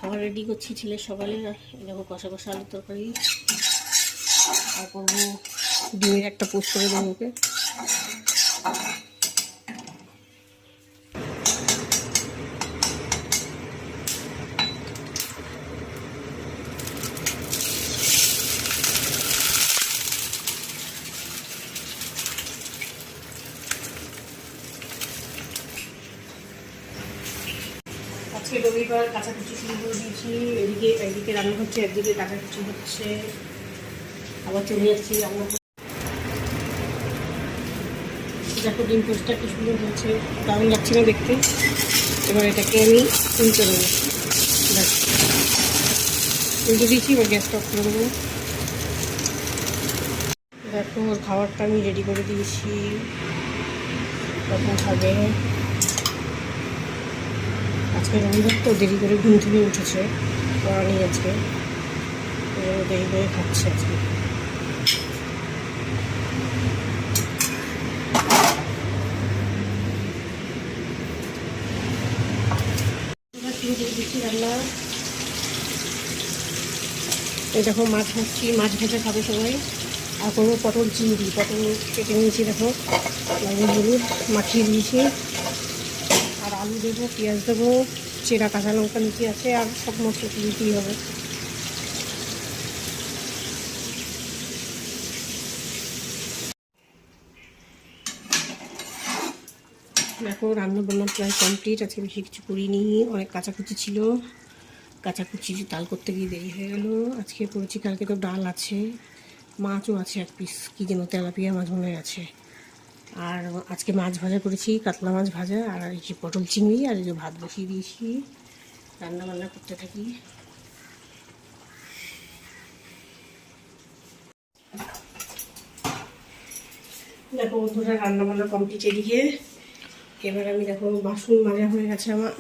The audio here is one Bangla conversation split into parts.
খাবার রেডি করছি ছেলের সকালে। দেখো কষা কষা আলুর তরকারি, আর করবো ডিমের একটা পোস্ট করে দেবো ওকে। আজকে রবিবার, কাঁচাকুচি শুরু করে দিয়েছি। একদিকে রান্না হচ্ছে, একদিকে কাঁচাকুচি হচ্ছে, আবার চলে যাচ্ছি রান্না। দেখো ডিম পোস্টটা কি সুন্দর হচ্ছে, দারুণ লাগছে না দেখতে। এবার এটাকে আমি উল্টে দেবো। উল্টে দিয়েছি, এবার গ্যাসটা অফ করে দেবো। দেখো ওর খাবারটা আমি রেডি করে দিয়েছি, তখন খাবে। আজকে রবিবার তো দেরি করে ঘুম থেকে উঠেছে, পড়া নেই আজকে, দেরি করে খাচ্ছে আজকে। দিচ্ছি রান্না। এই দেখো মাছ ভাজছি, মাছ ভেজে খাবে সবাই। আর করবো পটল চিংড়ি, পটল কেটে নিয়েছি, দেখো লবণ হলুদ মাখিয়ে দিয়েছি। আর আলু দেবো, পেঁয়াজ দেবো, চেরা কাঁচা লঙ্কা নিচে আছে, আর সব মশলা দিতেই হবে। দেখো রান্না বান্না প্রায় কমপ্লিট। আজকে বেশি কিছু করিনি, অনেক কাঁচাকুচি ছিল, কাঁচাকুচি ডাল করতে গিয়ে দেরি হয়ে গেল। আজকে করেছি, কালকে তো ডাল আছে, মাছও আছে এক পিস, কী যেন তেলাপিয়া মাছ মনে আছে। আর আজকে মাছ ভাজা করেছি, কাতলা মাছ ভাজা, আর এই যে পটল চিংড়ি, আর এই যে ভাত বসিয়ে দিয়েছি, রান্না বান্না করতে থাকি। দেখো বন্ধুরা রান্না বান্না কমপ্লিট। এদিকে এবার আমি দেখো বাসন মাজা হয়ে গেছে আমার,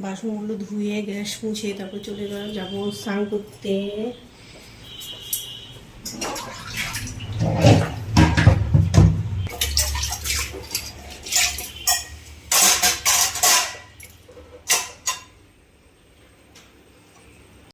বাসনগুলো ধুয়ে গ্যাস মুছে তারপর চলে যাবো স্নান করতে।